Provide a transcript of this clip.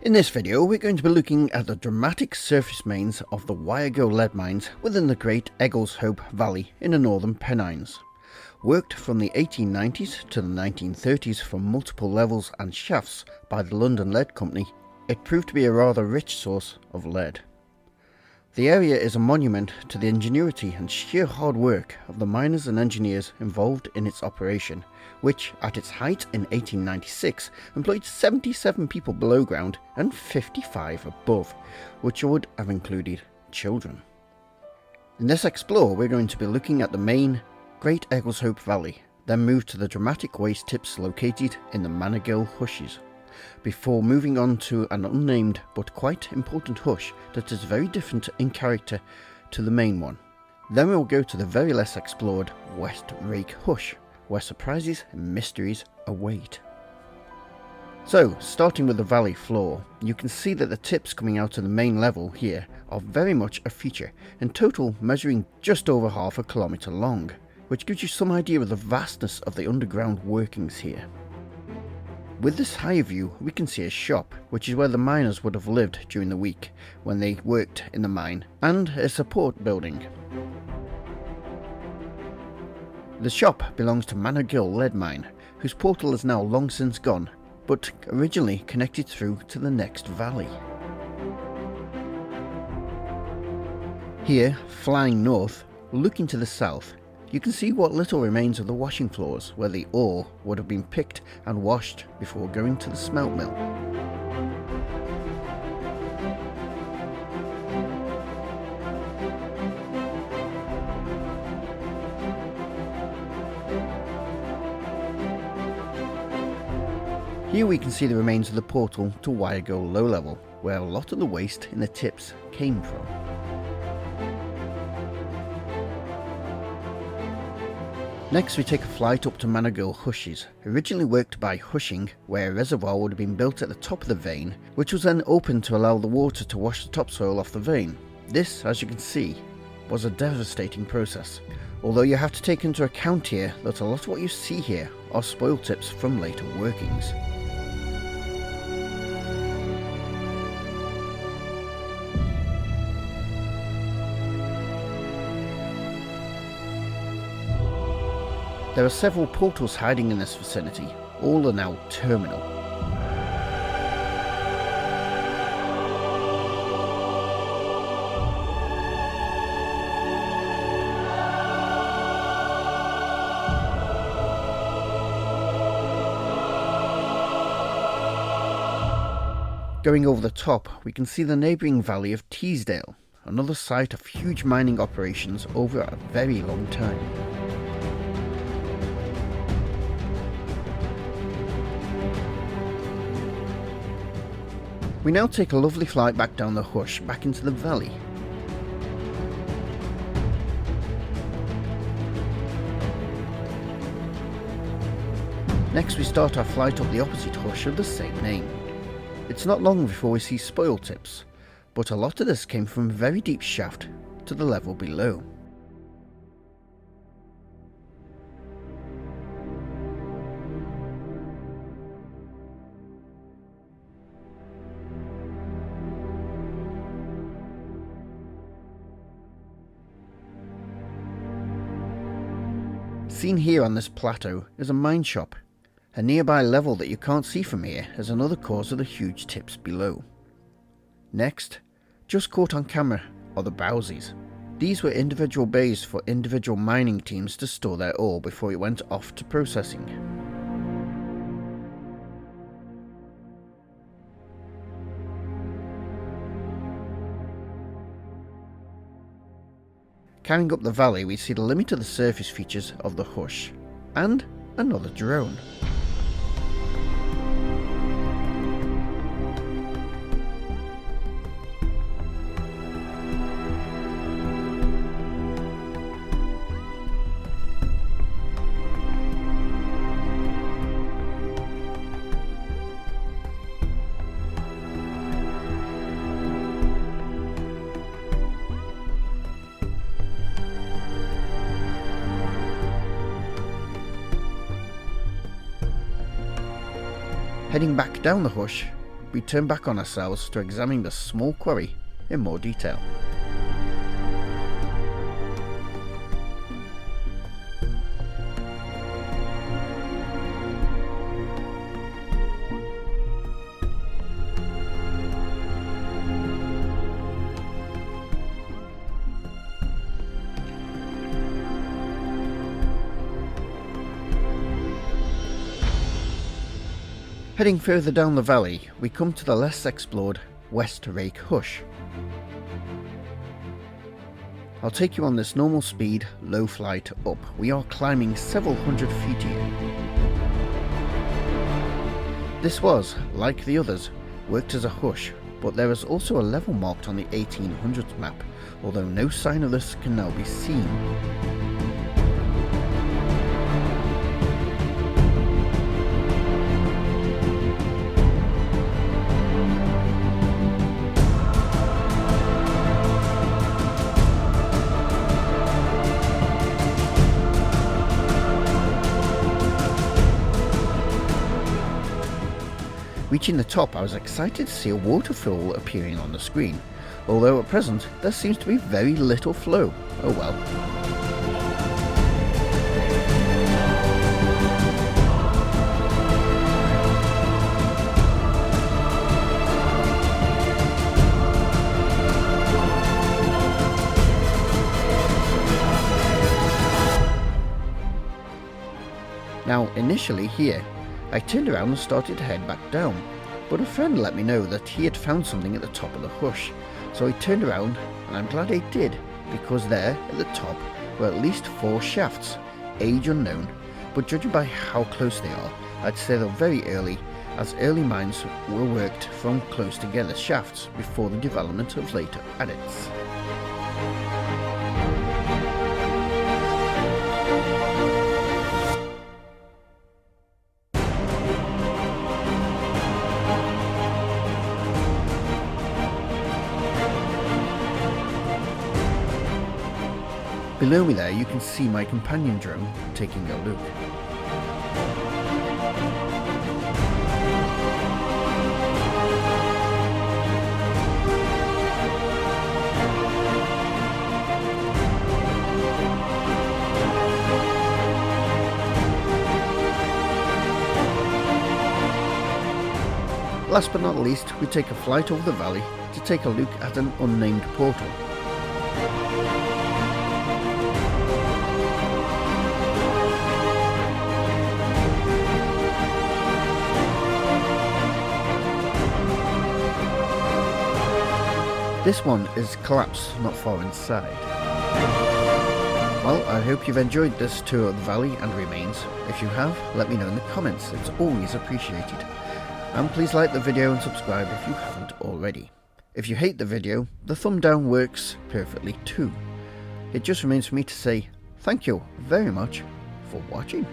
In this video we're going to be looking at the dramatic surface mains of the Wiregill lead mines within the Great Eggleshope Valley in the Northern Pennines. Worked from the 1890s to the 1930s from multiple levels and shafts by the London Lead Company, it proved to be a rather rich source of lead. The area is a monument to the ingenuity and sheer hard work of the miners and engineers involved in its operation, which at its height in 1896 employed 77 people below ground and 55 above, which would have included children. In this explore we're going to be looking at the main Great Eggleshope Valley, then move to the dramatic waste tips located in the Wiregill Hushes, before moving on to an unnamed but quite important hush that is very different in character to the main one. Then we'll go to the very less explored West Rake Hush, where surprises and mysteries await. So, starting with the valley floor, you can see that the tips coming out of the main level here are very much a feature, in total measuring just over half a kilometre long, which gives you some idea of the vastness of the underground workings here. With this higher view we can see a shop, which is where the miners would have lived during the week when they worked in the mine, and a support building. The shop belongs to Wiregill Lead Mine, whose portal is now long since gone, but originally connected through to the next valley. Here, flying north, looking to the south, you can see what little remains of the washing floors where the ore would have been picked and washed before going to the smelt mill. Here we can see the remains of the portal to Wiregill Low Level, where a lot of the waste in the tips came from. Next we take a flight up to Wiregill Hushes, originally worked by hushing, where a reservoir would have been built at the top of the vein, which was then opened to allow the water to wash the topsoil off the vein. This, as you can see, was a devastating process, although you have to take into account here that a lot of what you see here are spoil tips from later workings. There are several portals hiding in this vicinity, all are now terminal. Going over the top, we can see the neighbouring valley of Teesdale, another site of huge mining operations over a very long time. We now take a lovely flight back down the hush, back into the valley. Next we start our flight up the opposite hush of the same name. It's not long before we see spoil tips, but a lot of this came from a very deep shaft to the level below. Seen here on this plateau is a mine shop. A nearby level that you can't see from here is another cause of the huge tips below. Next, just caught on camera, are the bowsies. These were individual bays for individual mining teams to store their ore before it went off to processing. Carrying up the valley we see the limit of the surface features of the hush, and another drone. Heading back down the hush, we turn back on ourselves to examine the small quarry in more detail. Heading further down the valley, we come to the less explored West Rake Hush. I'll take you on this normal speed, low flight up. We are climbing several hundred feet here. This was, like the others, worked as a hush, but there is also a level marked on the 1800s map, although no sign of this can now be seen. Reaching the top, I was excited to see a waterfall appearing on the screen, although at present there seems to be very little flow. Oh well. Now, initially here, I turned around and started to head back down, but a friend let me know that he had found something at the top of the hush, so I turned around, and I'm glad I did, because there, at the top, were at least 4 shafts, age unknown, but judging by how close they are, I'd say they're very early, as early mines were worked from close together shafts before the development of later adits. Below me there you can see my companion drone taking a look. Last but not least, we take a flight over the valley to take a look at an unnamed portal. This one is collapsed not far inside. Well, I hope you've enjoyed this tour of the valley and remains. If you have, let me know in the comments, it's always appreciated. And please like the video and subscribe if you haven't already. If you hate the video, the thumb down works perfectly too. It just remains for me to say thank you very much for watching.